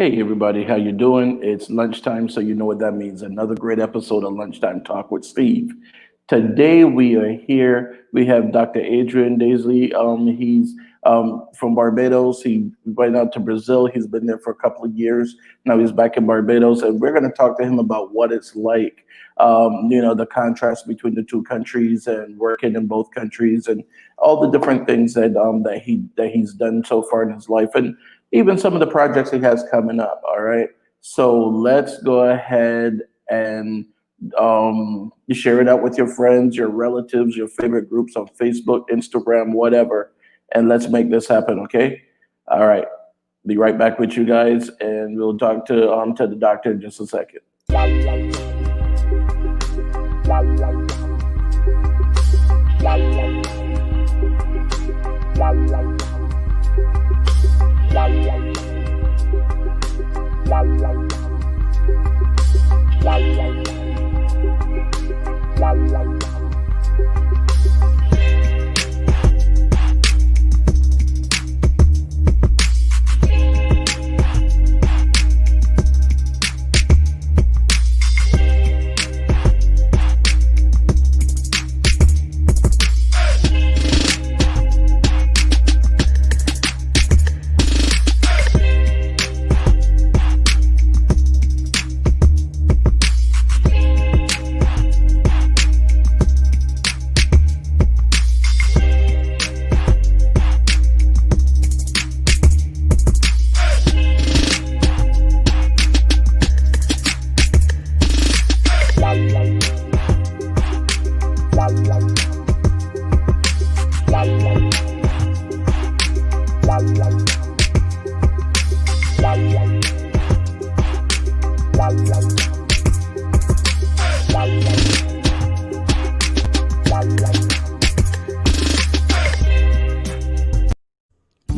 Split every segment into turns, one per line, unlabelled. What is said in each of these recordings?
Hey everybody, how you doing? It's lunchtime, so you know what that means. Another great episode of Lunchtime Talk with Steve. Today we are here. We have Dr. Adrian Daisley. He's from Barbados. He went out to Brazil. He's been there for a couple of years. Now he's back in Barbados, and we're going to talk to him about what it's like. The contrast between the two countries and working in both countries, and all the different things that he's done so far in his life, and even some of the projects he has coming up. All right. So let's go ahead and you share it out with your friends, your relatives, your favorite groups on Facebook, Instagram, whatever. And let's make this happen. Okay. All right. Be right back with you guys, and we'll talk to the doctor in just a second.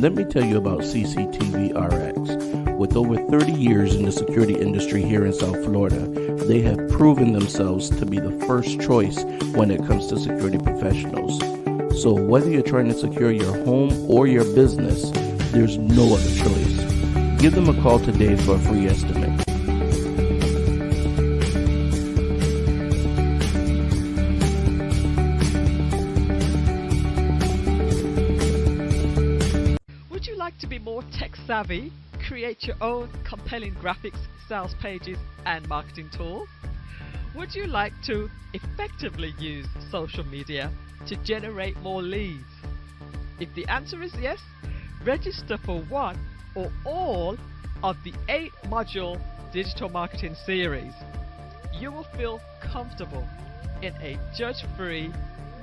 Let me tell you about CCTV RX. With over 30 years in the security industry here in South Florida, they have proven themselves to be the first choice when it comes to security professionals. So whether you're trying to secure your home or your business, there's no other choice. Give them a call today for a free estimate.
Would you like to be more tech savvy? Create your own compelling graphics, sales pages, and marketing tools? Would you like to effectively use social media to generate more leads? If the answer is yes, register for one or all of the 8-module digital marketing series. You will feel comfortable in a judge-free,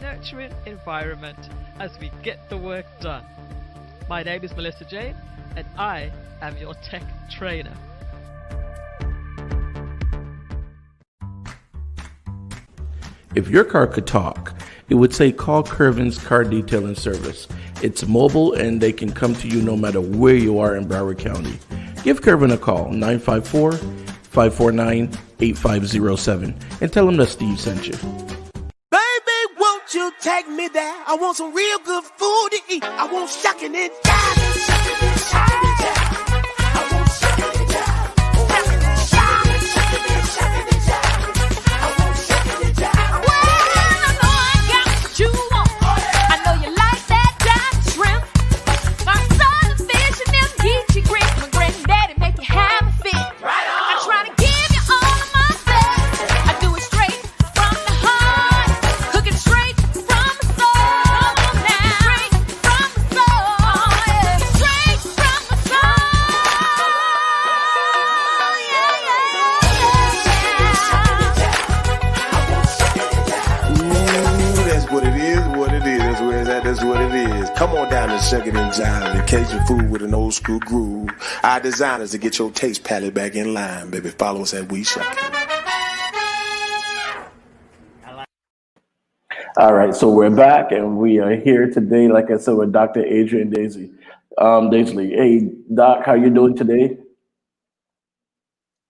nurturing environment as we get the work done. My name is Melissa Jane, and I am your tech trainer.
If your car could talk, it would say call Curvin's Car Detailing Service. It's mobile and they can come to you no matter where you are in Broward County. Give Curvin a call, 954-549-8507, and tell him that Steve sent you.
Baby, won't you take me there? I want some real good food to eat. I want shucking and jiving, shucking and jiving. I want shucking and jiving, shucking and jiving, shucking and jiving. I want shucking and jiving.
Well, I know I got what you want. I know you like that dive shrimp. My southern fish and them geechee grits. My granddaddy make you have a fit. I try to give you all of my best. I do it straight from the heart. Cook it straight from the soul. Come on now. Straight from the soul. Yeah. Straight from the soul.
Ooh, that's what it is, what it is. That's where it's at, that's what it is. Come on down and shuck it and jive and Cajun food with an old school groove. Our designers to get your taste palette back in line, baby. Follow us at We Shuck It.
All right, so we're back and we are here today, like I said, with Dr. Adrian Daisley. Daisley, hey, Doc, how you doing today?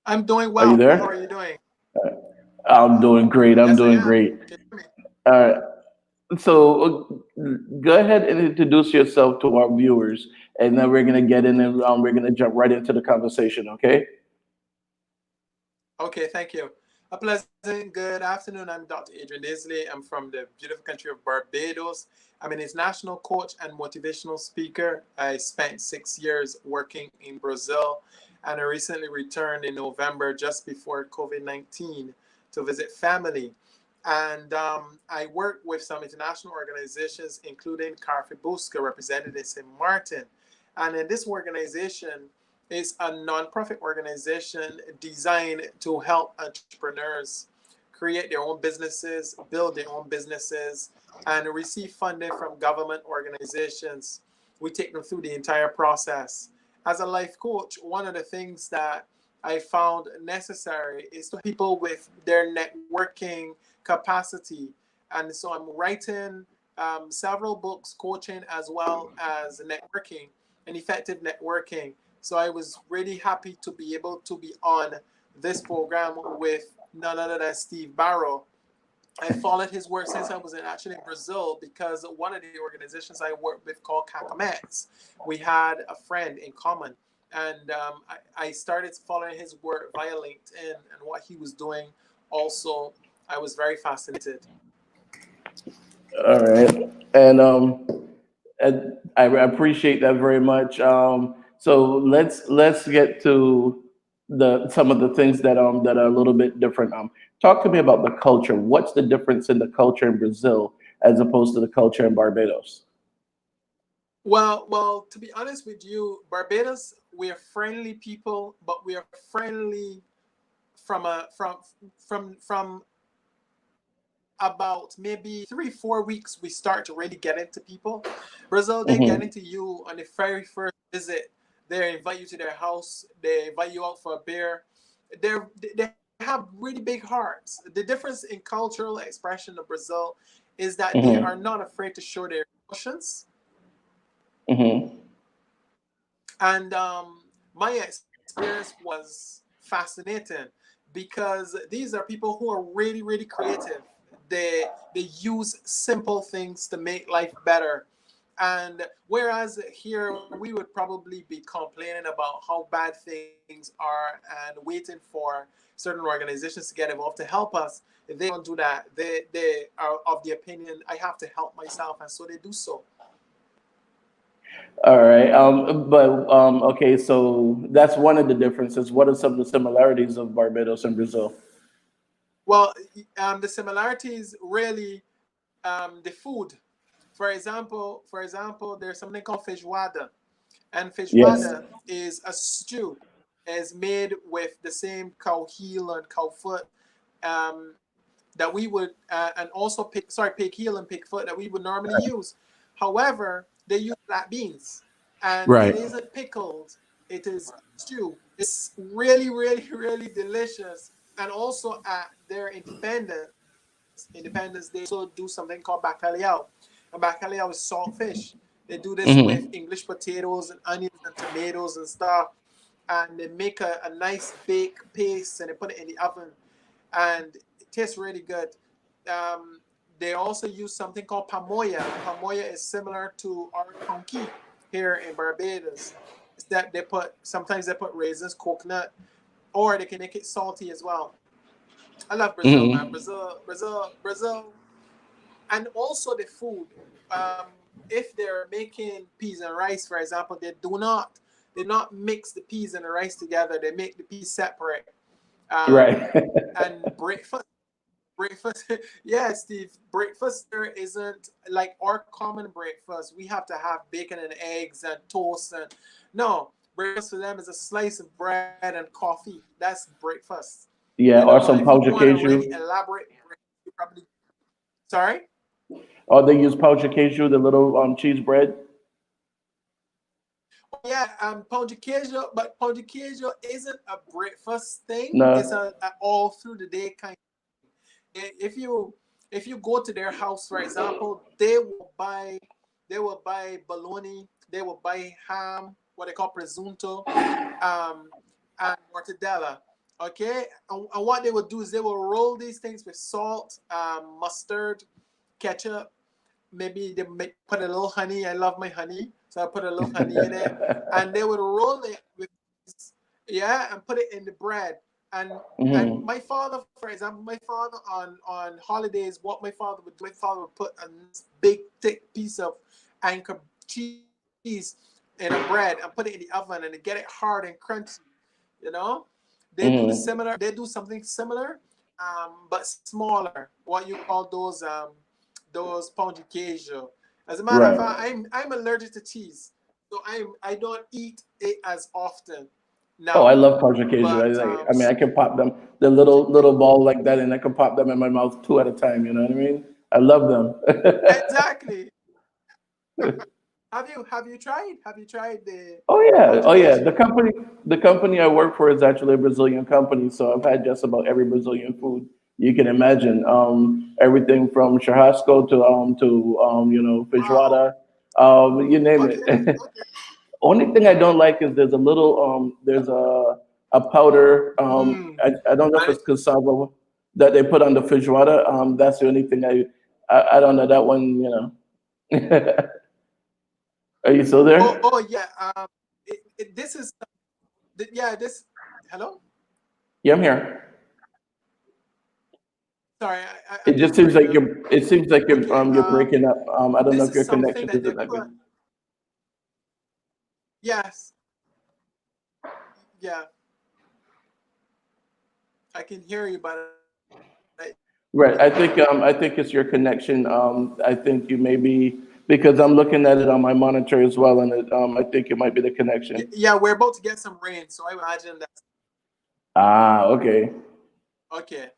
I'm doing
Are
well.
you there?
How are you doing?
I'm doing great. I'm
Yes, I
doing
am.
great.
Can you hear me?
All right. So go ahead and introduce yourself to our viewers, and then we're gonna get in and we're gonna jump right into the conversation. Okay?
Okay, thank you. A pleasant good afternoon. I'm Dr. Adrian Daisley. I'm from the beautiful country of Barbados. I'm an international coach and motivational speaker. I spent 6 years working in Brazil, and I recently returned in November just before COVID-19 to visit family. And I work with some international organizations, including Carfe Busca, represented in St. Martin. And in this organization, is a nonprofit organization designed to help entrepreneurs create their own businesses, build their own businesses, and receive funding from government organizations. We take them through the entire process. As a life coach, one of the things that I found necessary is to people with their networking capacity. And so I'm writing several books, coaching as well as networking and effective networking. So I was really happy to be able to be on this program with none other than Steve Barrow. I followed his work since I was actually in Brazil because one of the organizations I worked with called Cacamex, we had a friend in common. And I started following his work via LinkedIn and what he was doing. Also, I was very fascinated.
All right, and I appreciate that very much. So let's get to some of the things that that are a little bit different. Talk to me about the culture. What's the difference in the culture in Brazil as opposed to the culture in Barbados?
Well, to be honest with you, Barbados, we are friendly people, but we are friendly from about maybe 3-4 weeks we start to really get into people. Brazil, they get into you on the very first visit. They invite you to their house. They invite you out for a beer. They have really big hearts. The difference in cultural expression of Brazil is that they are not afraid to show their emotions.
Mm-hmm.
And my experience was fascinating because these are people who are really, really creative. They use simple things to make life better. And whereas here we would probably be complaining about how bad things are and waiting for certain organizations to get involved to help us, they don't do that. They are of the opinion I have to help myself, and so they do so.
All right. Okay, so that's one of the differences. What are some of the similarities of Barbados and Brazil?
Well, the similarities really, the food. For example, there's something called feijoada, and
Yes.
feijoada is a stew. Is made with the same cow heel and cow foot that we would, and also pig heel and pig foot that we would normally use. However, they use black beans, and it
Right.
isn't pickled. It is stew. It's really, really, really delicious. And also at their Independence Day, they also do something called bacalhau. And bacalhau is salt fish. They do this with
Hmm.
English potatoes and onions and tomatoes and stuff. And they make a nice baked paste and they put it in the oven. And it tastes really good. Um, they also use something called pamoya. Pamoya is similar to our conky here in Barbados. It's that sometimes they put raisins, coconut, or they can make it salty as well. I love Brazil, man.
Hmm.
Brazil, and also the food. If they're making peas and rice, for example, they not mix the peas and the rice together. They make the peas separate. Um,
Right.
and breakfast, yeah, Steve. Breakfast there isn't like our common breakfast. We have to have bacon and eggs and toast and no breakfast for them is a slice of bread and coffee. That's breakfast.
Yeah, or
If
some
you want a really
paujakaju.
elaborate breakfast, you probably sorry.
Or they use paujakaju, the little cheese bread.
Oh yeah, pão de queijo, but pão de queijo isn't a breakfast thing. It's
No.
a all through the day kind. If you go to their house, for example, they will buy bologna, they will buy ham, what they call presunto, um, and mortadella. Okay, and what they will do is they will roll these things with salt, mustard, ketchup. Maybe they may put a little honey. I love my honey, so I put a little honey in it, and they would roll it with yeah, and put it in the bread. And
Hmm.
my father, for example, my father on holidays, what my father would do, my father would put a nice big thick piece of anchor cheese in a bread and put it in the oven and get it hard and crunchy. You know,
Hmm.
they do something similar, but smaller. What you call those pão de queijo. As a matter of
Right.
fact, I'm allergic to cheese, so I don't eat it as often
Oh, I
now.
love paujakaju.
But
I mean, I can pop them, the little ball like that, and I can pop them in my mouth two at a time. You know what I mean? I love them.
exactly. Have you tried the
Oh yeah,
pão
oh
de
yeah.
queijo?
The company I work for is actually a Brazilian company, so I've had just about every Brazilian food you can imagine. Everything from churrasco to
Wow.
feijoada, you name it.
Okay.
Only thing I don't like is there's a powder.
Mm.
I don't know if
And
it's cassava that they put on the feijoada. That's the only thing I don't know that one. Are you still there?
oh yeah. This is yeah. This hello.
Yeah, I'm here.
Sorry, I'm
It just
just
seems
trying
like
to. Okay.
you're breaking up. I don't know
This
if
is
your
something
connection
that they
isn't that
put.
good.
Yes. Yeah. I can hear you, but
Right. I think it's your connection. I think you may be because I'm looking at it on my monitor as well, and I think it might be the connection.
yeah, we're about to get some rain, so I imagine that.
Ah, okay.
Okay.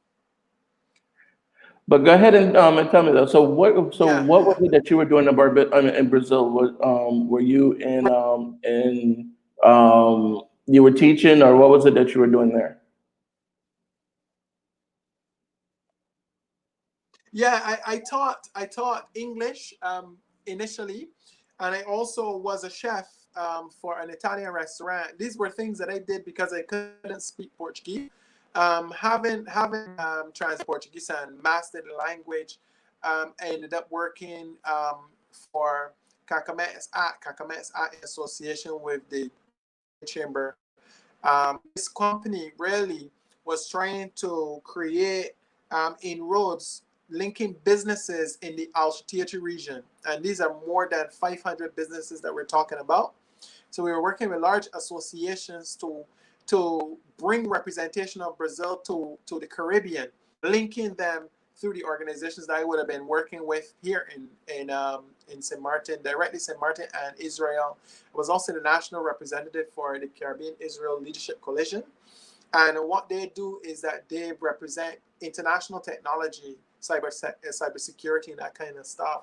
But go ahead and tell me though. So
Yeah.
what was it that you were doing in I mean, in Brazil? Were you you were teaching, or what was it that you were doing there?
Yeah, I taught English initially, and I also was a chef for an Italian restaurant. These were things that I did because I couldn't speak Portuguese. Having translated Portuguese and mastered the language, I ended up working for Cacame's Art in association with the Chamber. This company really was trying to create inroads linking businesses in the Alsatiati region. And these are more than 500 businesses that we're talking about. So we were working with large associations to bring representation of Brazil to the Caribbean, linking them through the organizations that I would have been working with here in St. Martin, directly St. Martin and Israel. I was also the national representative for the Caribbean Israel Leadership Coalition. And what they do is that they represent international technology, cybersecurity, and that kind of stuff.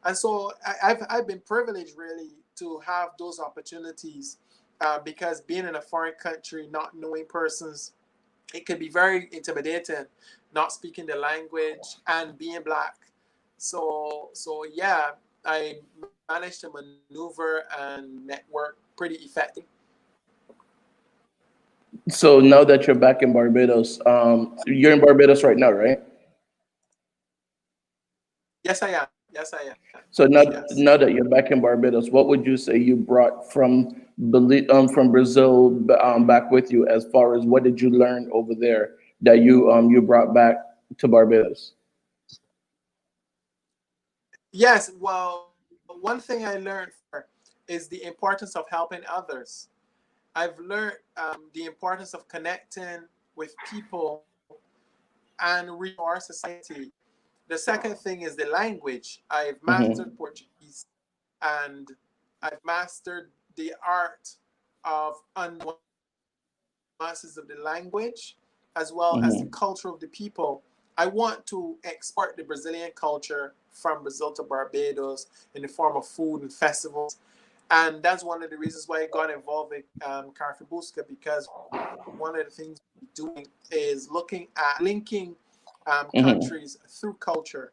And so I've been privileged really to have those opportunities because being in a foreign country, not knowing persons, it can be very intimidating, not speaking the language and being black. So yeah, I managed to maneuver and network pretty effectively.
So now that you're back in Barbados, you're in Barbados right now, right?
Yes, I am. Yes, I am.
So
Yes.
now that you're back in Barbados, what would you say you brought from Brazil back with you, as far as what did you learn over there that you brought back to Barbados?
Yes, well, one thing I learned is the importance of helping others. I've learned the importance of connecting with people and reaching our society. The second thing is the language. I've
Hmm.
mastered Portuguese and I've mastered the art of nuances of the language as well as the
Hmm.
culture of the people. I want to export the Brazilian culture from Brazil to Barbados in the form of food and festivals. And that's one of the reasons why I got involved with Carfibusca, because one of the things we're doing is looking at linking
Hmm.
countries through culture.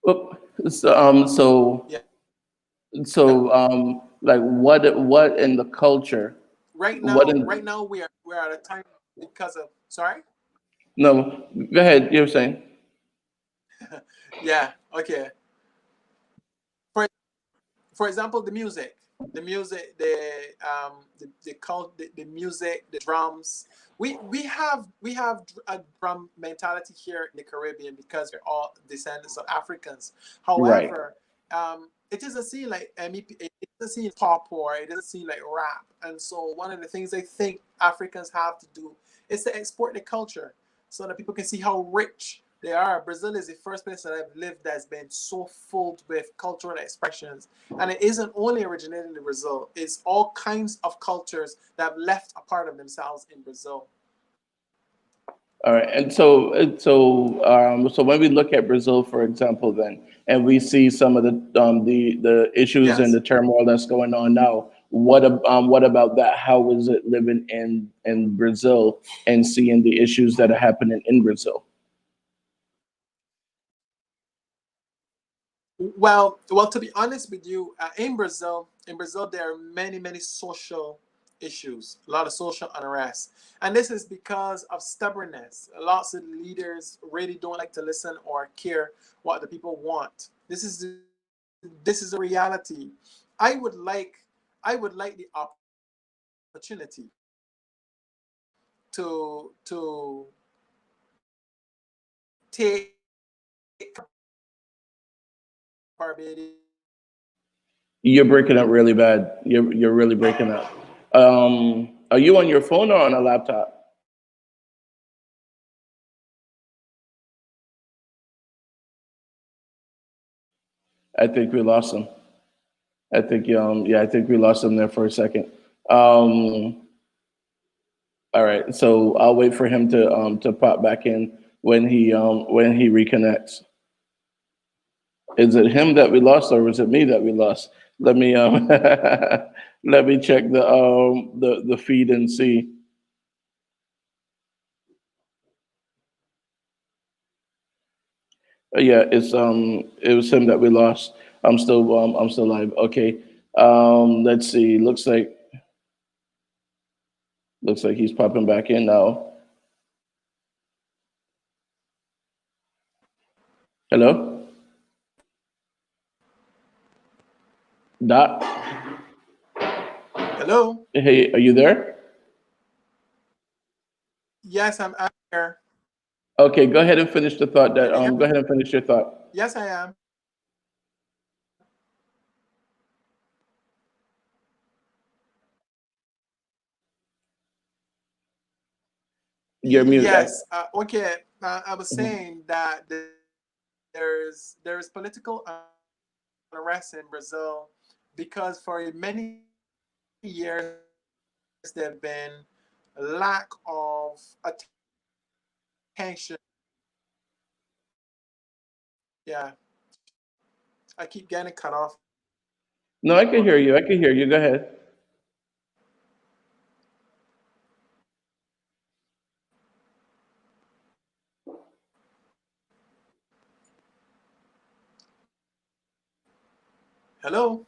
Well, so
Yeah.
like what in the culture, what
Right
in
now we're at a time because of sorry.
no, go ahead, you were saying.
Yeah. Okay. For for example, the music, the music, the drums. We have a drum mentality here in the Caribbean because we're all descendants of Africans.
Right.
However, it doesn't seem like MEP, it doesn't seem pop or it doesn't seem like rap. And so one of the things I think Africans have to do is to export the culture so that people can see how rich they are. Brazil is the first place that I've lived that's been so filled with cultural expressions. And it isn't only originated in Brazil, it's all kinds of cultures that have left a part of themselves in Brazil.
All right, and so when we look at Brazil, for example, then, and we see some of the issues and
Yes.
the turmoil that's going on now, what about that? How is it living in Brazil and seeing the issues that are happening in Brazil?
Well, to be honest with you, in Brazil, there are many social issues, a lot of social unrest, and this is because of stubbornness. Lots of leaders really don't like to listen or care what the people want. This is a reality. I would like I would like the opportunity to take Barbados.
You're breaking up really bad. You're really breaking up. Are you on your phone or on a laptop? I think we lost him. I think yeah, I think we lost him there for a second. Um, all right, so I'll wait for him to pop back in when he reconnects. Is it him that we lost, or was it me that we lost? Let me let me check the feed and see. Yeah, it was him that we lost. I'm still live. Okay. Let's see. Looks like he's popping back in now. Hello, Doc.
Hello?
Hey, are you there?
Yes, I'm here.
Okay, go ahead and finish the thought.
Can you hear
Go
me?
ahead and finish your thought.
Yes, I am.
You're muted.
Yes. Okay. I was
Mhm.
saying that there is political unrest in Brazil because for many years there have been a lack of attention. Yeah, I keep getting cut off.
No, I can hear you. I can hear you. Go ahead.
Hello.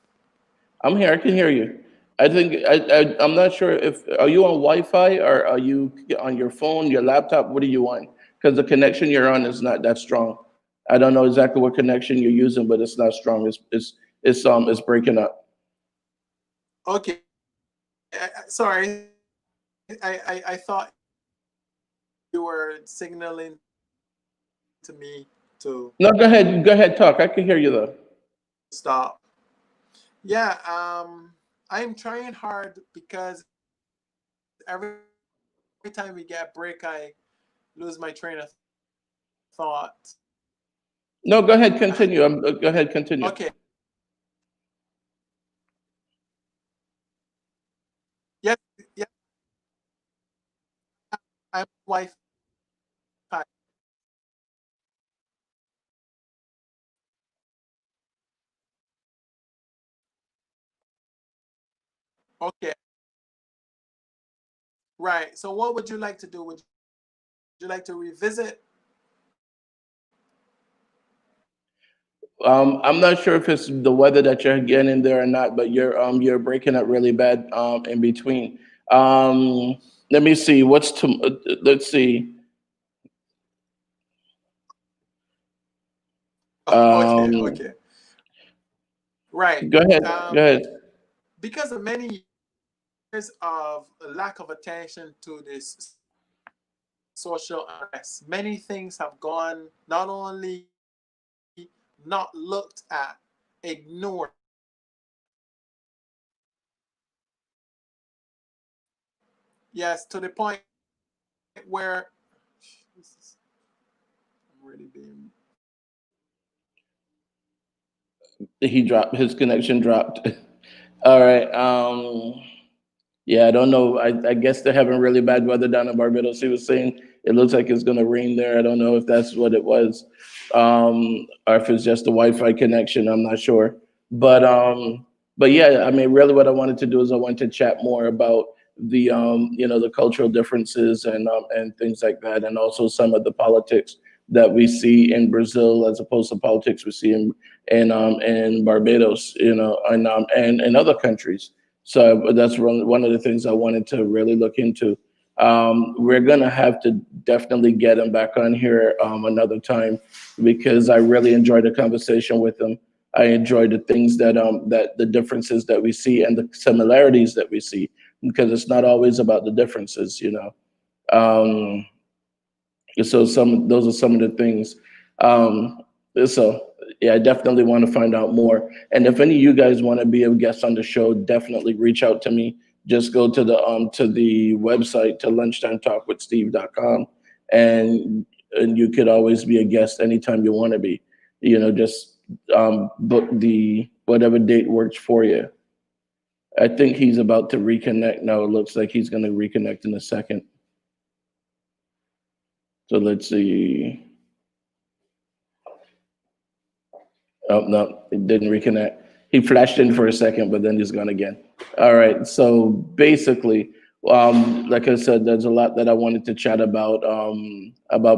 I'm here. I can hear you. I'm not sure if are you on Wi-Fi or are you on your phone, your laptop? What are you on? Because the connection you're on is not that strong. I don't know exactly what connection you're using, but it's not strong. It's breaking up.
Okay. Sorry. I thought you were signaling to me to
No, go ahead. Go ahead. Talk. I can hear you though.
stop. Yeah. I'm trying hard because every time we get a break, I lose my train of thought.
No, go ahead.
Uh,
Continue. Go ahead. Continue.
okay. Yes. Yeah. I'm Wi-Fi. Okay. Right. So what would you like to do? Would you like to revisit?
I'm not sure if it's the weather that you're getting there or not, but you're breaking up really bad in between. Um, Let me see. Let's see.
Okay.
Um,
Okay. Right.
Go ahead. Go ahead.
Because of many years of lack of attention to this social unrest, many things have gone not only not looked at, ignored. Yes, to the point where Jesus, I'm really being
He dropped. His connection dropped. All right. Yeah, I don't know. I guess they're having really bad weather down in Barbados. He was saying it looks like it's going to rain there. I don't know if that's what it was, or if it's just the Wi-Fi connection. I'm not sure. But yeah, I mean, really, what I wanted to do is I wanted to chat more about the cultural differences and things like that, and also some of the politics that we see in Brazil as opposed to politics we see in Barbados, and in other countries. So that's one of the things I wanted to really look into. We're gonna have to definitely get him back on here another time because I really enjoyed the conversation with him. I enjoyed the things that the differences that we see and the similarities that we see because it's not always about the differences. Um, so those are some of the things. Um, so yeah, I definitely want to find out more. And if any of you guys want to be a guest on the show, definitely reach out to me. Just go to the website to lunchtimetalkwithsteve.com and you could always be a guest anytime you want to be. Just book the whatever date works for you. I think he's about to reconnect now. It looks like he's going to reconnect in a second. So let's see. Oh no, it didn't reconnect. He flashed in for a second, but then he's gone again. All right. So basically, like I said, there's a lot that I wanted to chat about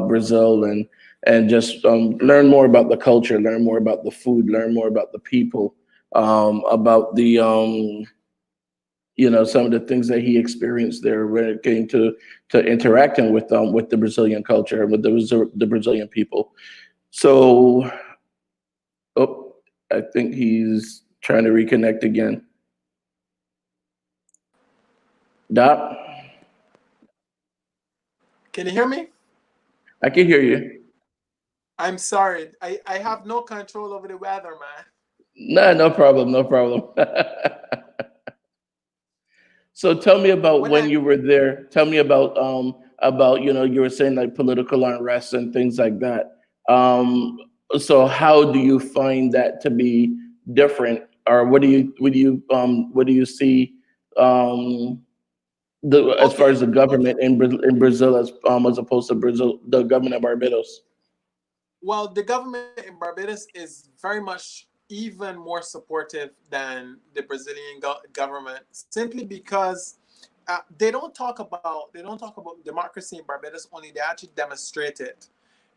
Brazil and just learn more about the culture, learn more about the food, learn more about the people, about the some of the things that he experienced there when it came to interacting with the Brazilian culture, with the Brazilian people. So, oh, I think he's trying to reconnect again. Doc,
Can you hear me?
I can hear you.
I'm sorry. I have no control over the weather, man.
No, no problem, no problem. So tell me about
When
when
I
you were there. Tell me about you were saying like political unrest and things like that. Um, so how do you find that to be different, or what do you see the as far as
okay,
the government in Brazil as opposed to Brazil, the government of Barbados?
well, the government in Barbados is very much even more supportive than the Brazilian government, simply because they don't talk about democracy in Barbados only. They actually demonstrate it.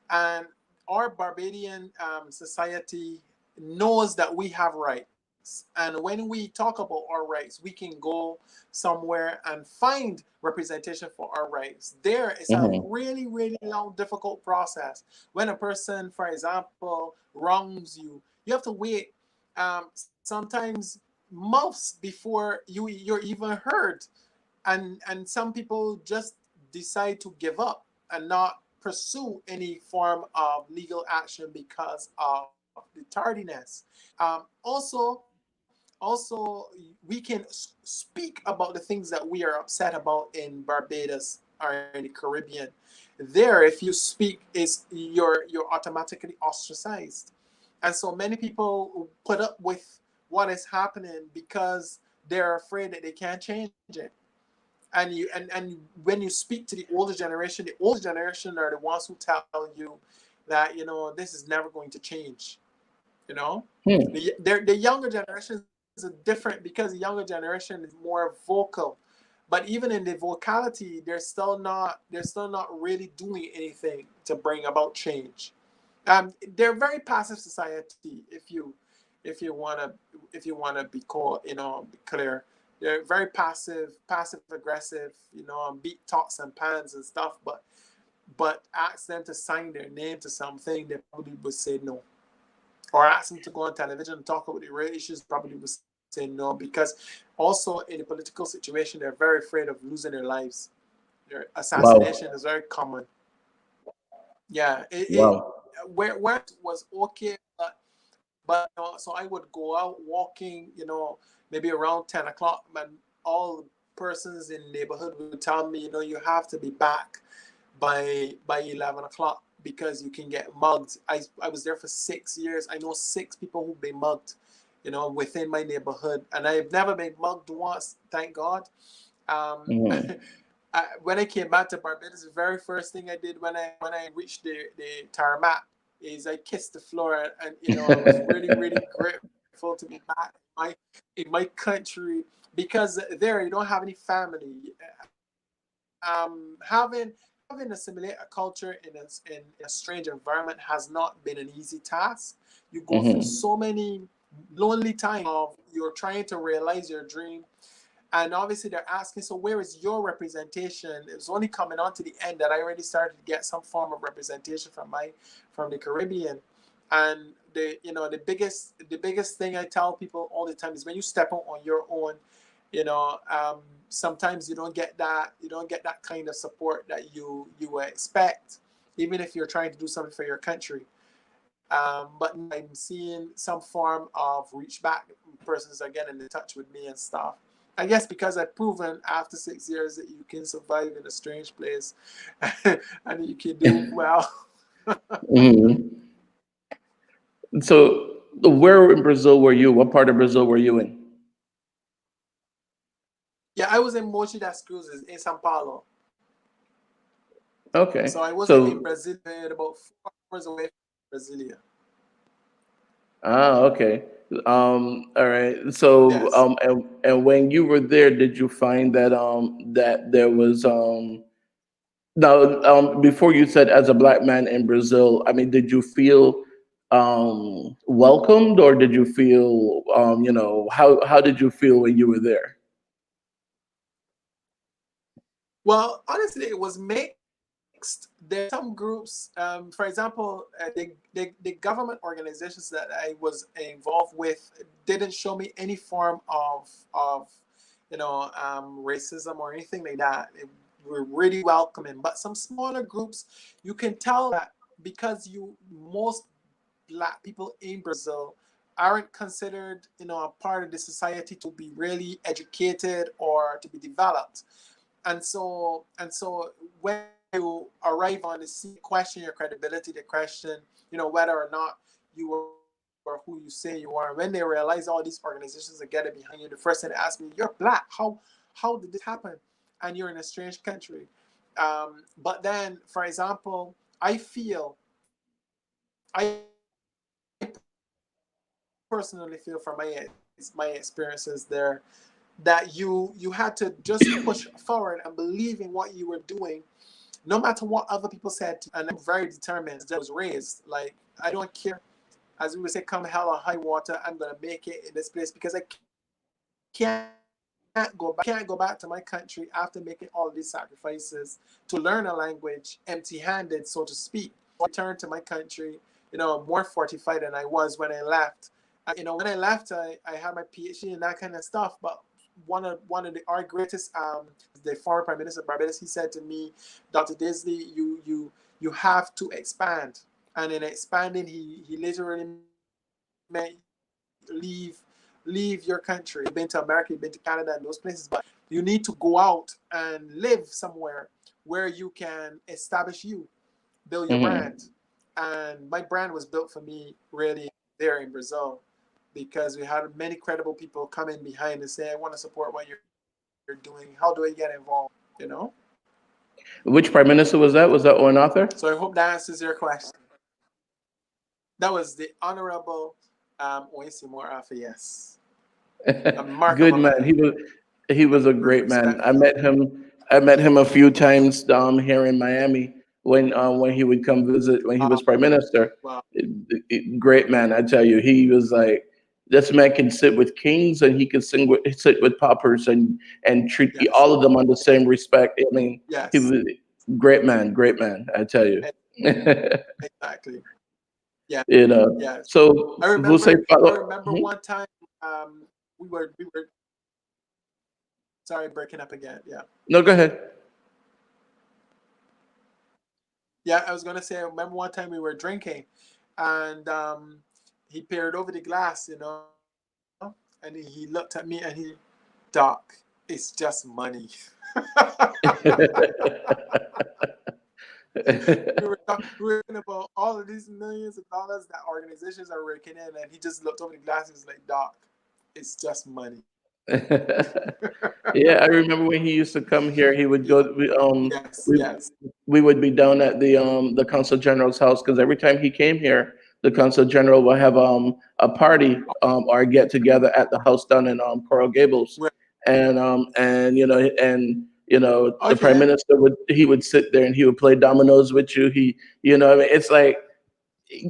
And our Barbadian society knows that we have rights. And when we talk about our rights, we can go somewhere and find representation for our rights. There is a
Hmm.
really, really long, difficult process. When a person, for example, wrongs you, you have to wait sometimes months before you're even heard, and some people just decide to give up and not pursue any form of legal action because of the tardiness. Also, we can speak about the things that we are upset about in Barbados or in the Caribbean. There, if you speak, is you're automatically ostracized, and so many people put up with what is happening because they're afraid that they can't change it. And when you speak to the older generation are the ones who tell you that this is never going to change. You know,
Hmm.
the younger generations are different because the younger generation is more vocal, but even in the vocality, they're still not really doing anything to bring about change. They're very passive society if you wanna be called, be clear. They're very passive aggressive, beat pots and pans and stuff. But ask them to sign their name to something, they probably would say no. Or ask them to go on television and talk about the real issues, probably would say no, because also in the political situation, they're very afraid of losing their lives. Their assassination
Wow,
is very common. Yeah, it
wow.
where it was okay, but so I would go out walking, maybe around 10 o'clock, and all the persons in the neighborhood would tell me, you have to be back by 11 o'clock because you can get mugged. I was there for 6 years. I know six people who've been mugged, within my neighborhood, and I've never been mugged once, thank God. Um,
Hmm.
when I came back to Barbados, the very first thing I did when I reached the tarmac is I kissed the floor, and I was really, really grateful to be back in my country, because there you don't have any family. Having assimilate a culture in a strange environment has not been an easy task. You go through
Hmm.
so many lonely times of you're trying to realize your dream, and obviously they're asking, so where is your representation? It was only coming on to the end that I already started to get some form of representation from the Caribbean. And the biggest thing I tell people all the time is when you step out on your own, sometimes you don't get that kind of support that you expect, even if you're trying to do something for your country. But now I'm seeing some form of reach back. Persons are getting in touch with me and stuff. I guess because I've proven after 6 years that you can survive in a strange place and you can do well.
Hmm. So where in Brazil were you? What part of Brazil were you in?
Yeah, I was in Mochi das Cruzes in Sao Paulo. So
Okay.
I wasn't in
So
Brazil, about 4 hours away from Brasilia.
okay. All right. So
Yes.
and when you were there, did you find that there was now before you said as a black man in Brazil, I mean, did you feel welcomed, or did you feel, how did you feel when you were there?
Well, honestly, it was mixed. There are some groups, for example, the government organizations that I was involved with didn't show me any form of racism or anything like that. It, were really welcoming. But some smaller groups, you can tell that because most black people in Brazil aren't considered, a part of the society to be really educated or to be developed. And so when you arrive on the scene, question your credibility, the question, whether or not you are who you say you are. When they realize all these organizations are getting behind you, the first thing they ask me, "You're black. How did this happen? And you're in a strange country." But then, for example, I personally feel from my experiences there that you had to just push forward and believe in what you were doing, no matter what other people said. And I'm very determined. I was raised like I don't care, as we would say, come hell or high water, I'm gonna make it in this place because I can't can't go back to my country after making all these sacrifices to learn a language empty-handed, so to speak. I returned to my country, more fortified than I was when I left. When I left, I had my PhD and that kind of stuff. But our greatest, the former Prime Minister of Barbados, he said to me, "Dr. Disley, you have to expand." And in expanding, he literally meant leave your country. You've been to America, you've been to Canada and those places, but you need to go out and live somewhere where you can establish build your
Hmm.
brand. And my brand was built for me really there in Brazil because we had many credible people come in behind and say, "I want to support what you're doing. How do I get involved?"
Which prime minister was that? Was that Owen Arthur?
So I hope that answers your question. That was the Honorable Oisimo Afa, yes. A
Good
remarkable
man.
man.
He was a
Really
great man. I
respectful.
met him. I met him a few times here in Miami when he would come visit when he was prime minister.
Wow.
Great man, I tell you. He was like, this man can sit with kings and he can sit with paupers and treat
Yes.
all of them on the same respect. I mean, he
Yes.
was great man. I tell you.
E- Exactly. Yeah.
you know.
Yes.
So
I
você
remember. I
falou.
remember
Mhm.
one time we were sorry, breaking up again. Yeah.
No, go ahead.
Yeah. I was gonna say. I remember one time we were drinking, and he peered over the glass, and he looked at me and Doc, it's just money. We were talking about all of these millions of dollars that organizations are raking in, and he just looked over the glass and was like, "Doc, it's just money."
Yeah, I remember when he used to come here. He would
Yeah.
go.
Yes.
We
Yes.
we would be down at the consul general's house because every time he came here, the consul general would have a party or a get together at the house down in Coral Gables,
Right.
and the prime
Okay.
minister would sit there and he would play dominoes with you. I mean, it's like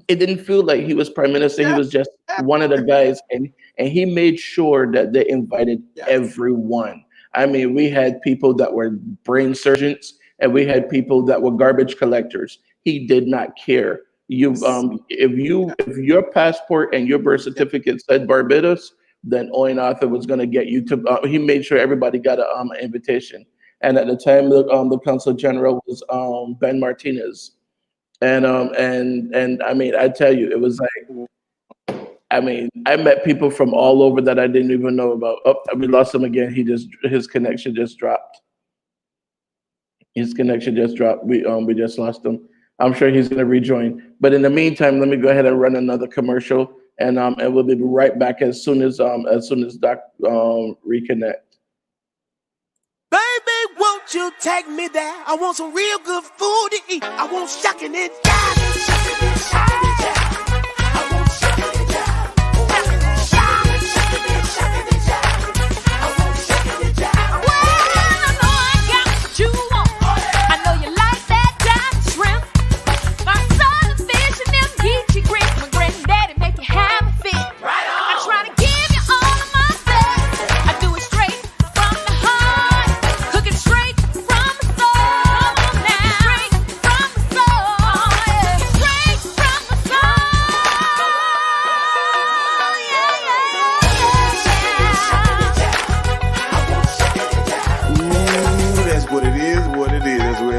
it didn't feel like he was prime minister. He
Yeah.
was just one of the guys, and he made sure that they invited
Yes.
everyone. I mean, we had people that were brain surgeons, and we had people that were garbage collectors. He did not care.
Yes.
If your passport and your birth
Yeah.
certificate said Barbados, then Owen Arthur was going to get you to. He made sure everybody got an invitation. And at the time, the consul general was Ben Martinez, and I mean, I tell you, it was like, I mean, I met people from all over that I didn't even know about. Oh, we lost him again. His connection just dropped. His connection just dropped. We just lost him. I'm sure he's gonna rejoin. But in the meantime, let me go ahead and run another commercial, and we'll be right back as soon as Doc reconnect.
Baby, won't you take me there? I want some real good food to eat. I want shucking and jiving, shucking and jiving. I want shucking and jiving, shucking and jiving. I want shucking and jiving.
Well, I know I got what you want. I know you like that diamond shrimp. My son fish and them geechee grits. My granddaddy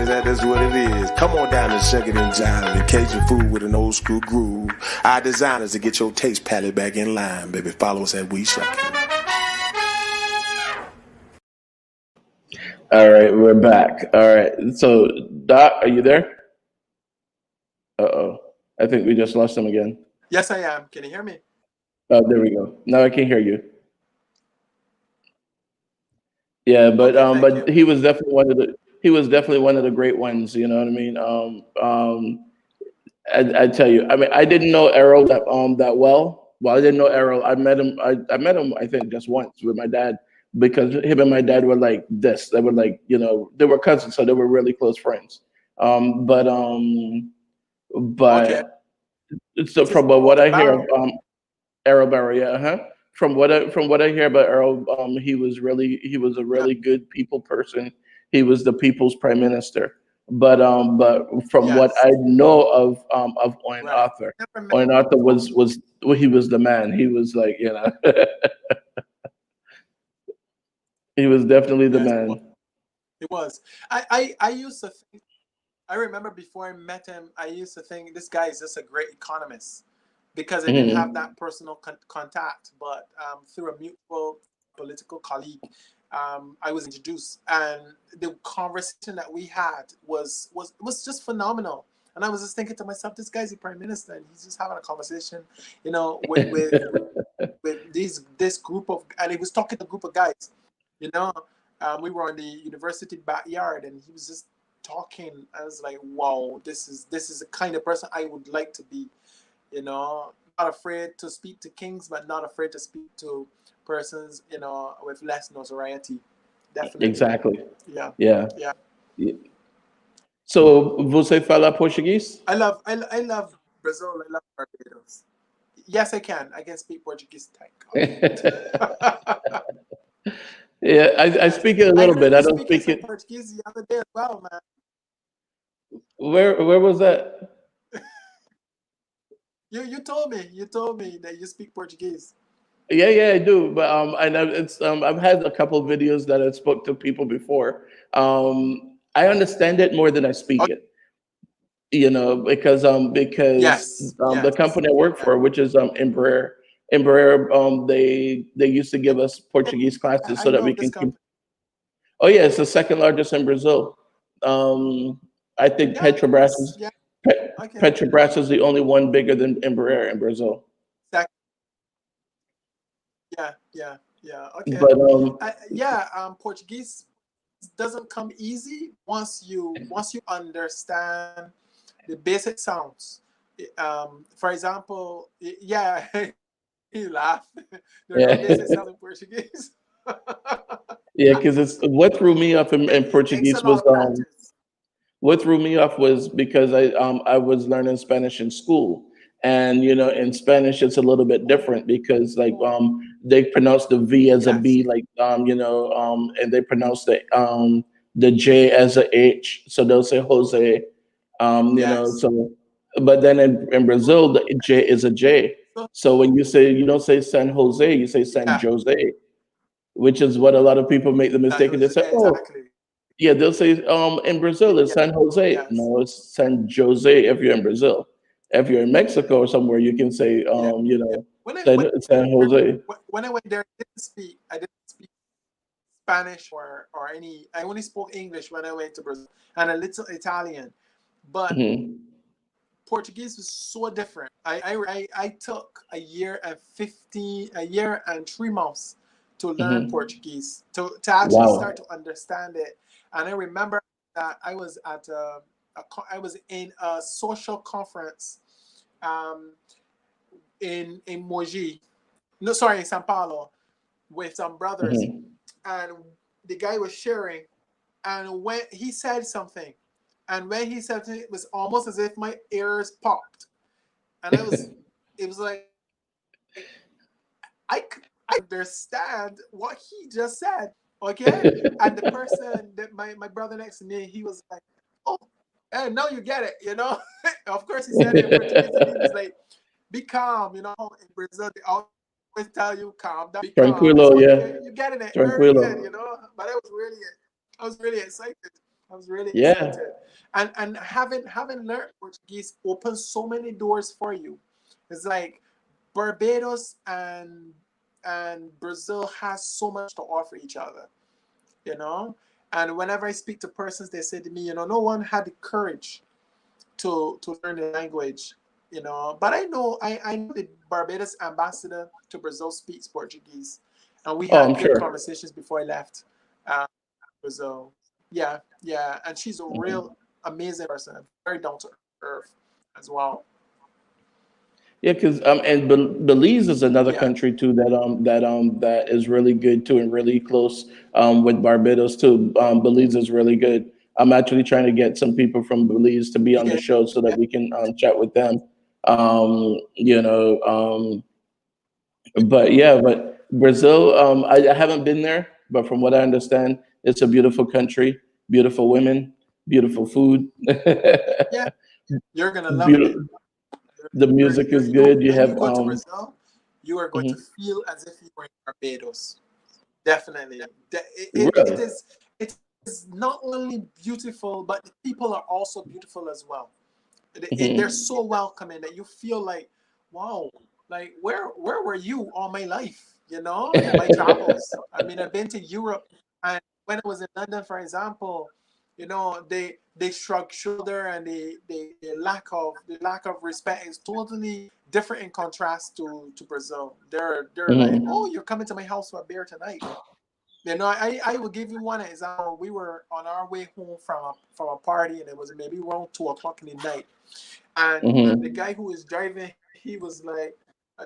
is that that's what it is. Come on down and shuck it and jive it. Cajun food with an old school groove. Our designers to get your taste palette back in line, baby. Follow us at We Shuck It.
All right, we're back. All right. So, Doc, are you there? Uh-oh. I think we just lost him again.
Yes, I am. Can you hear me?
Oh, there we go. Now I can hear you. Yeah,
Okay, thank
but
you.
he was definitely one of the great ones, you know what I mean? I tell you, I mean, I didn't know Errol that well. Well, I didn't know Errol. I met him I think just once with my dad because him and my dad were like this. They were like, you know, they were cousins, so they were really close friends. Um, but um,
Okay.
but so
This is
from what I hear of
Barrow.
Errol Barrow, yeah, from what I hear about Errol, he was a
Yeah.
really good people person. He was the people's prime minister. But from what
Yes.
I know of
Right. Never met
Owen Arthur
before.
was well, he was the man. He was like, you know, he was definitely the
Yes,
man.
it was. I used to think, I remember before I met him, I used to think this guy is just a great economist because I didn't have
Hmm.
that personal contact. But through a mutual political colleague, I was introduced, and the conversation that we had was just phenomenal. And I was just thinking to myself, this guy's the prime minister, and he's just having a conversation, with this group of, and he was talking to a group of guys, you know. We were on the university backyard, and he was just talking. I was like, wow, this is the kind of person I would like to be, not afraid to speak to kings, but not afraid to speak to persons, with less notoriety. Definitely.
Exactly.
Yeah.
Yeah.
Yeah.
Yeah. So você fala português?
I love Brazil. I love Barbados. Yes, I can. I can speak Portuguese. Thank God.
Yeah, I
Yes.
speak it a
I
little bit.
heard
I
you
don't
speaking
speak
some
it.
Portuguese the other day as well, man.
Where was that?
You told me that you speak Portuguese.
Yeah, yeah, I do. But I've had a couple of videos that I spoke to people before. I understand it more than I speak
Oh,
it. You know, because
yes,
the
yes,
company I work
yeah,
for, which is Embraer, they used to give us
yeah.
Portuguese classes
I
so that
know
we
of this
can keep.
company.
Oh yeah, it's the second largest in Brazil. I think
Yes, yeah.
Pe-
Okay.
Petrobras is the only one bigger than Embraer in Brazil.
That, yeah, yeah, yeah. Okay.
But
Yeah. Portuguese doesn't come easy once you understand the basic sounds. For example, yeah. You laugh. There are no
yeah,
basic sounds in Portuguese.
yeah, because it's what threw me off in
It takes a
Portuguese
lot
was
of practice.
what threw me off was because I was learning Spanish in school, and you know in Spanish it's a little bit different because like they pronounce the V as a
Yes.
B, like and they pronounce the J as a H, so they'll say Jose, you know.
Yes.
So, but then in Brazil the J is a J.
So
So when you don't say San Jose, you say San
yeah,
Jose, which is what a lot of people make the
that
mistake and they
was
say, oh,
exactly.
yeah, they'll say in Brazil it's
Yeah.
San Jose.
Yes.
No, it's San Jose if you're in Brazil. If you're in Mexico or somewhere, you can say
Yeah. Yeah. When I
San Jose.
when I went there, I didn't speak Spanish or any. I only spoke English when I went to Brazil and a little Italian, but
Hmm.
Portuguese was so different. I took a year and 3 months to learn
Hmm.
Portuguese to actually start
Wow.
to understand it. And I remember that I was in a social conference, um, in Mogi, no, sorry, in Sao Paulo, with some brothers,
Hmm.
and the guy was sharing, and when he said something, and when he said it, it was almost as if my ears popped, and it was like I understand what he just said, okay? And the person that my brother next to me, he was like, oh, and now you get it, you know. Of course, he said it in Portuguese, and he was like, be calm, you know. In Brazil, they always tell you calm down, be calm. It's
Tranquilo,
okay,
yeah.
you're getting it very good, you
Tranquilo.
know. But I was really excited. I was really
Yeah.
excited, and having learned Portuguese opens so many doors for you. It's like Barbados and Brazil has so much to offer each other, you know. And whenever I speak to persons, they say to me, no one had the courage to learn the language, But I know the Barbados ambassador to Brazil speaks Portuguese, and we
Oh, I'm
had good
sure.
conversations before I left uh, Brazil. Yeah, yeah, and she's a
Mhm.
real amazing person, very down to earth as well.
Yeah, because and Belize is another
Yeah,
country too that is really good too and really close with Barbados too. Belize is really good. I'm actually trying to get some people from Belize to be on the
yeah,
show so that
yeah,
we can chat with them. You know, but yeah, but Brazil, I haven't been there, but from what I understand, it's a beautiful country, beautiful women, beautiful food.
yeah. You're gonna love it.
Beautiful. The music is good. You
When you
have
go to Brazil, you are going to
mhm.
feel as if you were in Barbados. Definitely.
Really.
It is not only beautiful, but the people are also beautiful as well. They're
Mhm.
so welcoming that you feel like, wow, like where were you all my life? In my travels. I mean, I've been to Europe, and when I was in London, for example, they shrug shoulder, and the lack of respect is totally different in contrast to Brazil. They're like,
Mhm.
oh, you're coming to my house for a beer tonight. I will give you one example. We were on our way home from a party, and it was maybe around 2 o'clock in the night. And the
Mhm.
guy who was driving, he was like,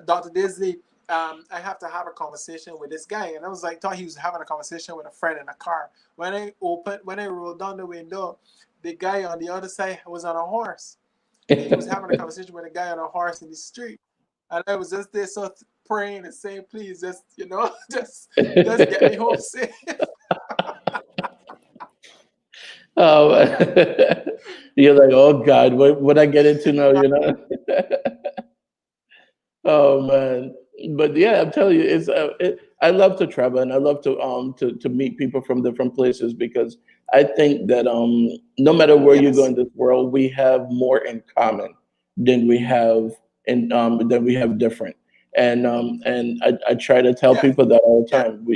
Dr. Disley, I have to have a conversation with this guy. And I was like, thought he was having a conversation with a friend in a car. When I rolled down the window, the guy on the other side was on a horse. He was having a conversation with a guy on a horse in the street. And I was just there so praying and saying, please, just, just get me home safe.
Oh, you're like, oh God, what I get into now, you know? Oh man, but yeah, I'm telling you, I love to travel and I love to meet people from different places because I think that no matter where you go
Yes.
in this world, we have more in common than we have different. And I try to tell
Yeah.
people that all the
Yeah.
time.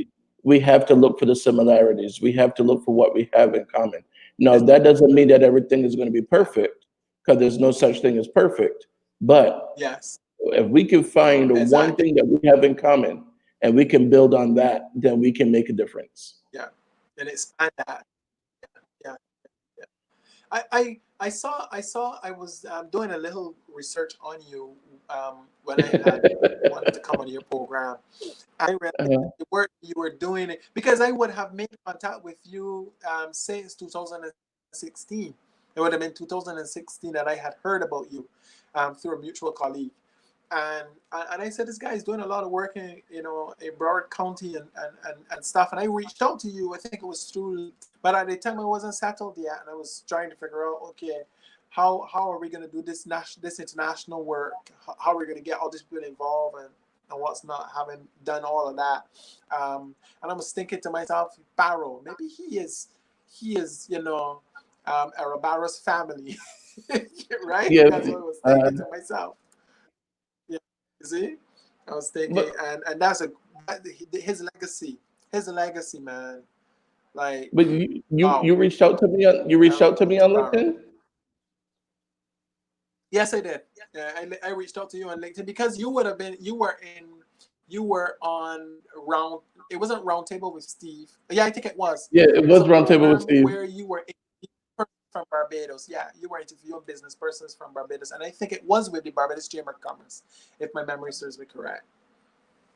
We have to look for the similarities. We have to look for what we have in common. Now
Yes.
that doesn't mean that everything is going to be
Yeah.
perfect because there's no such thing as perfect, but
Yes.
if we can find the one
Exactly.
thing that we have in common and we can build on that, then we can make a difference.
Yeah. And expand that. Yeah. Yeah. I was doing a little research on you when I had wanted to come on your program. I realized
Uh,
the work you were doing it because I would have made contact with you since 2016. It would have been 2016 that I had heard about you through a mutual colleague. And I said this guy is doing a lot of work in Broward County and stuff. And I reached out to you. I think it was through, but at the time I wasn't settled yet, and I was trying to figure out, okay, how are we going to do this international work? How are we going to get all these people involved and what's not, having done all of that. And I was thinking to myself, Barrow, maybe he is a Barrow's family, right?
yeah,
That's what I was
uh,
thinking to myself. Yeah, you see, I was
but
thinking, and that's his legacy, man. Like,
but you
wow.
reached out to me on you reached out to me
To
on
Barrow.
LinkedIn.
Yes, I did. Yeah, I reached out to you on LinkedIn because you were on round. It wasn't round table with Steve. Yeah, I think it was.
Yeah, it
It was
was
a
Roundtable with
program
Steve.
where you were interviewing from Barbados. Yeah, you were interviewing business persons from Barbados, and I think it was with the Barbados Chamber of Commerce, if my memory serves me correct.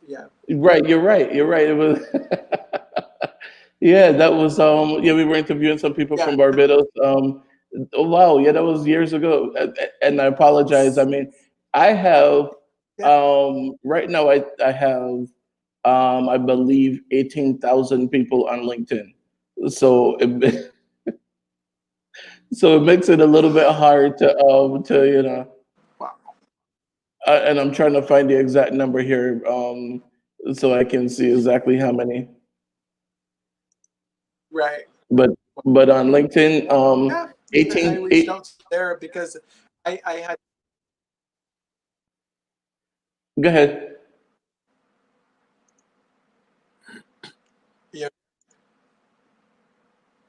Yeah.
Right, you're right. You're right. It was yeah, that was yeah, we were interviewing some people
Yeah.
from Barbados. Oh, wow, yeah, that was years ago. And I apologize. I mean, I have
Yeah.
right now I have I believe 18,000 people on LinkedIn. So so it makes it a little bit hard to
Wow.
and I'm trying to find the exact number here so I can see exactly how many.
Right.
But but on LinkedIn,
Yeah, I
18,
reached out to you there because I had
go ahead.
yeah.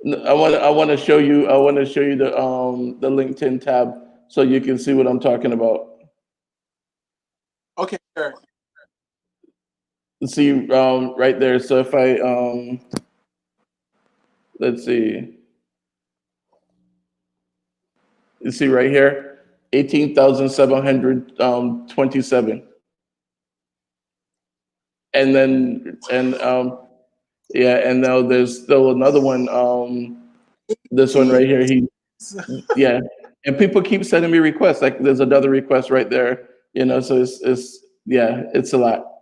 I want to show you the LinkedIn tab so you can see what I'm talking about.
Okay, sure.
See, right there. So if I, let's see, you see right here, 18,727. And then, yeah, and now there's still another one, this one right here. Yeah. And people keep sending me requests. Like there's another request right there, so yeah, it's a lot.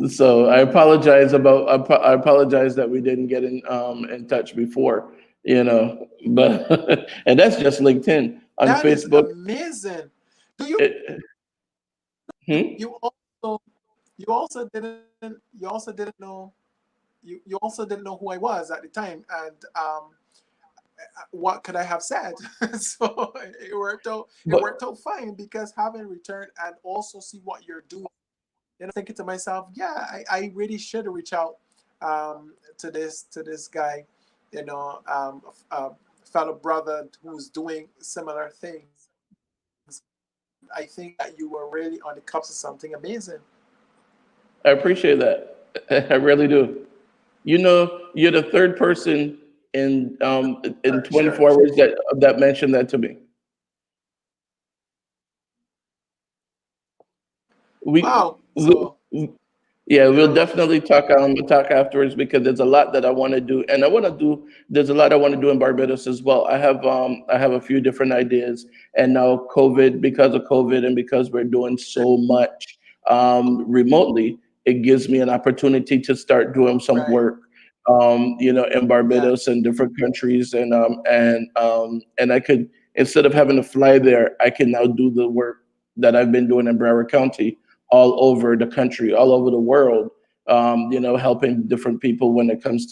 So I apologize that we didn't get in touch before, but and that's just LinkedIn. On
That is
Facebook,
amazing. Do you
it,
you
hmm?
you also you also didn't know who I was at the time, and what could I have said? So it
But
worked out fine because having returned and also see what you're doing, thinking to myself, yeah, I really should reach out to this guy, a fellow brother who's doing similar things. I think that you were really on the cups of something amazing.
I appreciate that. I really do. You're the third person in
Sure, sure.
24 hours that mentioned that to me. We,
Wow.
we,
So,
Yeah,
you
we'll
know,
definitely talk afterwards because there's a lot that I want to do, and there's a lot I want to do in Barbados as well. I have a few different ideas, and now because of COVID and because we're doing so much remotely, it gives me an opportunity to start doing some
right.
work, in
Yeah.
Barbados and different countries, and I could, instead of having to fly there, I can now do the work that I've been doing in Broward County all over the country, all over the world, helping different people when it comes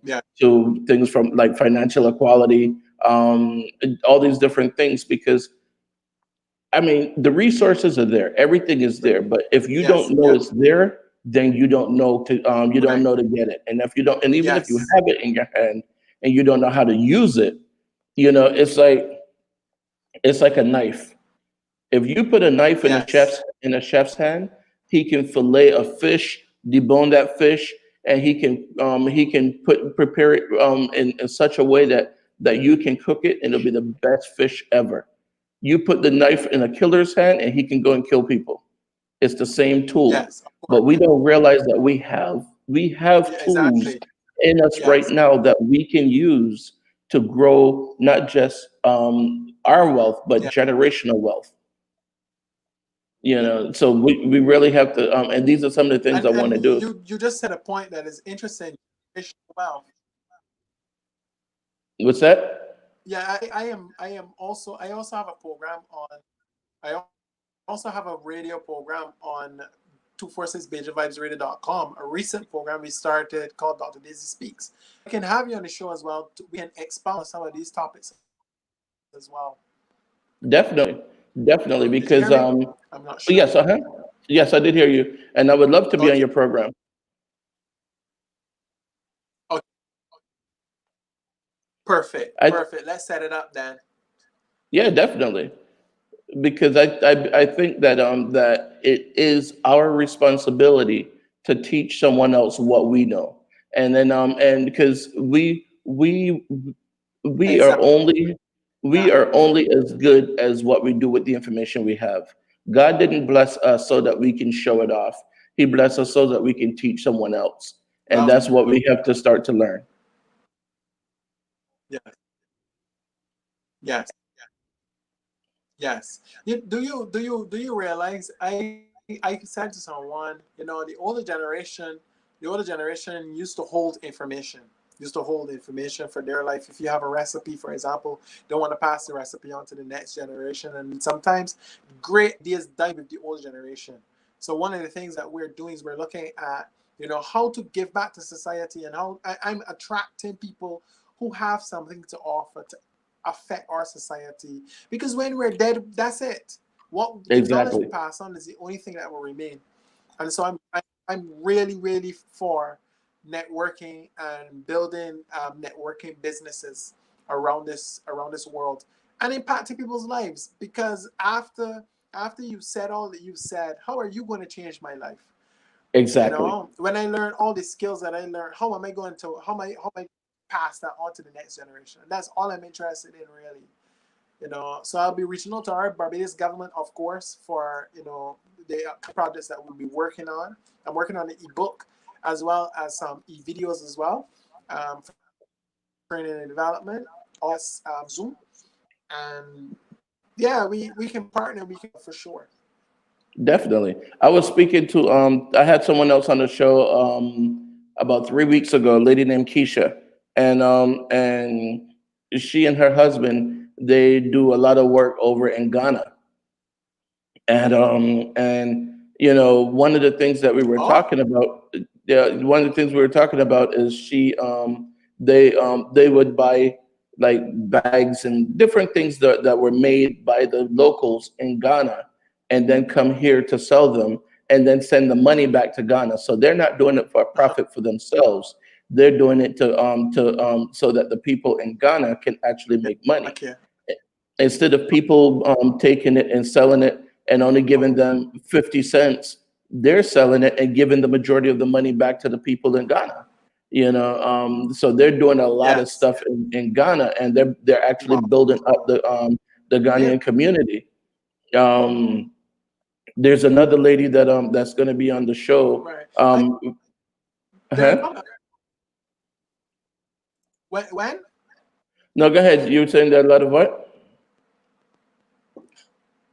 Yeah.
to things from like financial equality, all these different things. Because I mean, the resources are there, everything is there, but if you
Yes.
don't know
Yeah.
it's there, then you don't
Right.
know to get it. And if you don't, and even if you
Yes.
have it in your hand and you don't know how to use it, it's like a knife. If you put a knife in
Yes.
a chef's hand, he can fillet a fish, debone that fish, and he can prepare it in such a way that you can cook it and it'll be the best fish ever. You put the knife in a killer's hand and he can go and kill people. It's the same tool.
Yes. Of
But
course.
we
Yeah.
don't realize that we have
Yeah,
tools
exactly.
in us right
Yes.
now that we can use to grow not just our wealth, but
Yeah.
generational wealth.
Yeah.
So we really have to, and these are some of the things I want
And
to do.
you just said a point that is interesting. Wow.
What's that?
Yeah. I also have a program on. I also have a radio program on 246BejaVibesRadio.com, a recent program we started called Dr. Daisy Speaks. I can have you on the show as well. We can expound on some of these topics as well.
Definitely, definitely,
Did you hear
because
me? I'm not sure.
yes, yes, I did hear you, and I would love to be on
Okay.
your program.
Okay. Perfect.
I
Perfect. Let's set it up then.
Yeah, definitely, because I think that it is our responsibility to teach someone else what we know, and because we are only we are
Exactly.
only as good as what we do with the information we have. God didn't bless us so that we can show it off. He blessed us so that we can teach someone else. And
Well
that's
said.
what we have to start to learn.
Yes. Yes. Yes. Do you realize I said to someone, the older generation used to hold information for their life. If you have a recipe, for example, don't want to pass the recipe on to the next generation. And sometimes great ideas die with the older generation. So one of the things that we're doing is we're looking at how to give back to society, and how I'm attracting people who have something to offer to affect our society. Because when we're dead, that's it. What the knowledge we
Exactly.
pass on is the only thing that will remain. And so I'm really, really for networking and building networking businesses around this world and impacting people's lives. Because after you've said all that you've said, how are you going to change my life?
Exactly.
When I learn all the skills that I learned, how am I pass that on to the next generation? And that's all I'm interested in, really. So I'll be reaching out to our Barbados government, of course, for the projects that we'll be working on. I'm working on an ebook as well as some e-videos as well, for training and development, us Zoom, and yeah, we can partner, we can for sure.
Definitely. I was speaking to I had someone else on the show about 3 weeks ago, a lady named Keisha. And she and her husband, they do a lot of work over in Ghana. And one of the things that we were
Oh,
talking about, yeah, one of the things we were talking about is they would buy like bags and different things that were made by the locals in Ghana, and then come here to sell them, and then send the money back to Ghana. So they're not doing it for a
uh-huh.
profit for themselves. They're doing it to so that the people in Ghana can actually
Yeah,
make money,
okay.
instead of people taking it and selling it and only giving them 50 cents. They're selling it and giving the majority of the money back to the people in Ghana. So they're doing a lot of
Yes.
stuff in Ghana, and they're actually
Wow.
building up the
Yeah.
Ghanaian community. um there's another lady that's going to be on the show.
Right. There
Huh?
are when
No, go ahead. You were saying that a lot of what?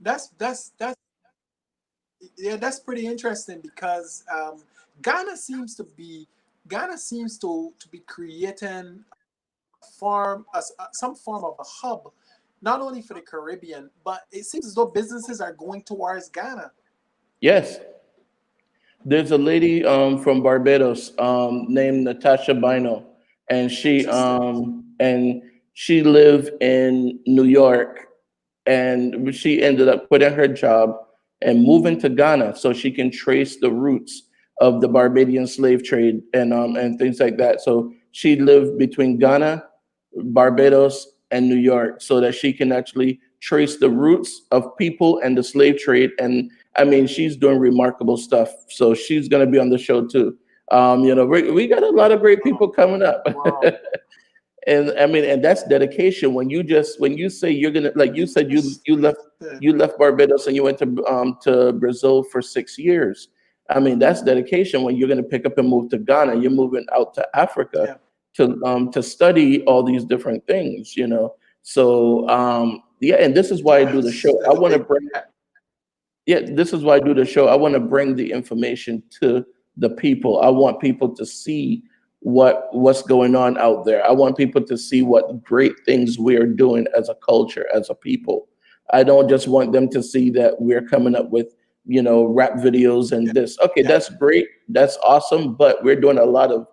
that's yeah, that's pretty interesting because Ghana seems to be Ghana seems to be creating some form of a hub, not only for the Caribbean, but it seems as though businesses are going towards Ghana.
Yes. There's a lady from Barbados named Natasha Bino, and
Interesting.
she lived in New York, and she ended up quitting her job and moving to Ghana so she can trace the roots of the Barbadian slave trade and things like that. So she lived between Ghana, Barbados, and New York so that she can actually trace the roots of people and the slave trade. And I mean, she's doing remarkable stuff. So she's going to be on the show too. We got a lot of great
Oh,
people coming up.
wow.
And I mean, and that's dedication. When you say you're gonna, like you said,
Interesting.
you left Barbados and you went to Brazil for 6 years. I mean, that's dedication. When you're gonna pick up and move to Ghana, you're moving out to Africa
Yeah.
to study all these different things. So yeah, and this is why I do the
Yes.
show. I
There's a
want to
big
bring Yeah, this is why I do the show. I want to bring the information to the people. I want people to see what's going on out there. I want people to see what great things we are doing as a culture, as a people. I don't just want them to see that we're coming up with, rap videos
yeah.
and this. Okay,
Yeah.
that's great. That's awesome, but we're doing a lot of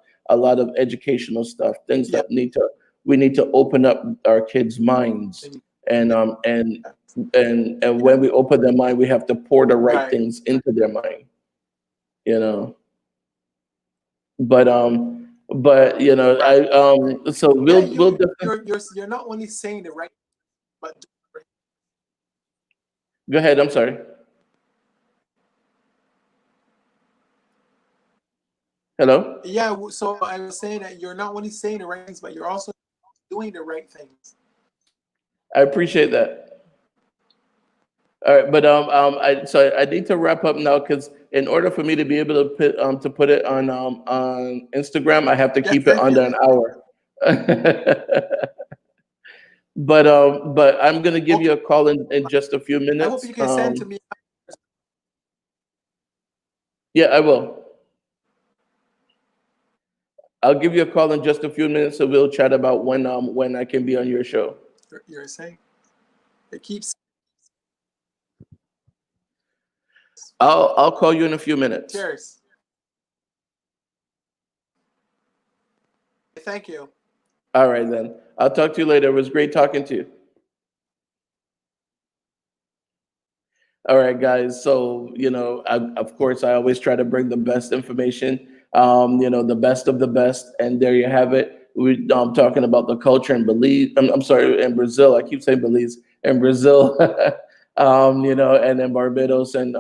educational stuff, things
Yeah.
that we need to open up our kids' minds,
And-
and
yeah.
um and and when we open their mind, we have to pour the right
Right.
things into their mind, you know. But
Right.
I
Right.
so
Yeah.
we'll definitely
You're not only saying the right, but
go ahead. I'm sorry. Hello.
yeah. So I was saying that you're not only saying the right things, but you're also doing the right things.
I appreciate that. All right, but I need to wrap up now because in order for me to be able to put it on Instagram, I have to
Yeah.
keep it under an hour. But I'm gonna give you
Okay.
a call in just a few
I hope
minutes.
you can send to me.
Yeah, I will. I'll give you a call in just a few minutes, so we'll chat about when I can be on your show.
You're saying it keeps.
I'll call you in a few minutes.
Cheers. thank you.
All right, then. I'll talk to you later. It was great talking to you. All right, guys. So, of course, I always try to bring the best information, the best of the best. And there you have it. I'm talking about the culture in Belize. I'm sorry, in Brazil. I keep saying Belize. In Brazil, and in Barbados, and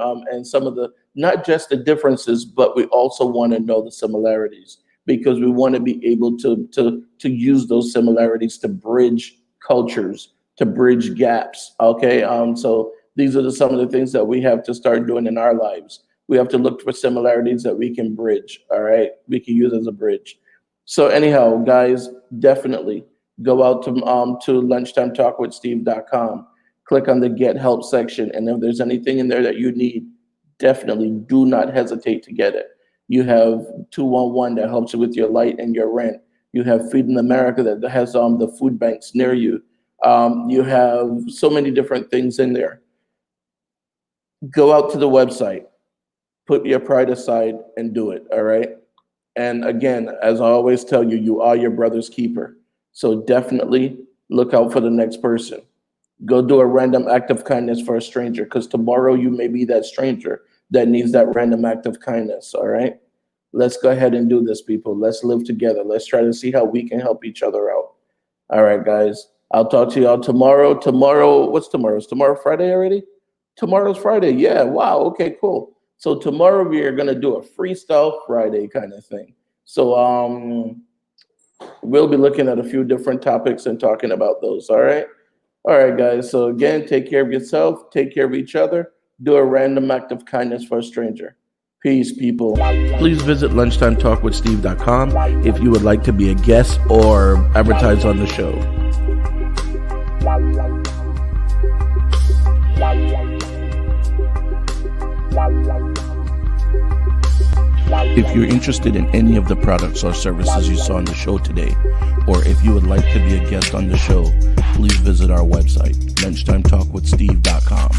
some of the, not just the differences, but we also want to know the similarities, because we want to be able to use those similarities to bridge cultures, to bridge gaps. Okay. So these are some of the things that we have to start doing in our lives. We have to look for similarities that we can bridge. All right. We can use as a bridge. So anyhow, guys, definitely go out to lunchtimetalkwithsteve.com, click on the Get Help section. And if there's anything in there that you need, definitely do not hesitate to get it. You have 211 that helps you with your light and your rent. You have Feeding America that has the food banks near you. You have so many different things in there. Go out to the website, put your pride aside and do it, all right? And again, as I always tell you, you are your brother's keeper. So definitely look out for the next person. Go do a random act of kindness for a stranger, because tomorrow you may be that stranger that needs that random act of kindness, all right? Let's go ahead and do this, people. Let's live together. Let's try to see how we can help each other out. All right, guys. I'll talk to y'all tomorrow. Tomorrow, what's tomorrow? Is tomorrow Friday already? Tomorrow's Friday. Yeah, wow. Okay, cool. So tomorrow we are going to do a freestyle Friday kind of thing. So we'll be looking at a few different topics and talking about those. All right. All right, guys. So again, take care of yourself. Take care of each other. Do a random act of kindness for a stranger. Peace, people. Please visit lunchtimetalkwithsteve.com if you would like to be a guest or advertise on the show. If you're interested in any of the products or services you saw on the show today, or if you would like to be a guest on the show, please visit our website, lunchtimetalkwithsteve.com.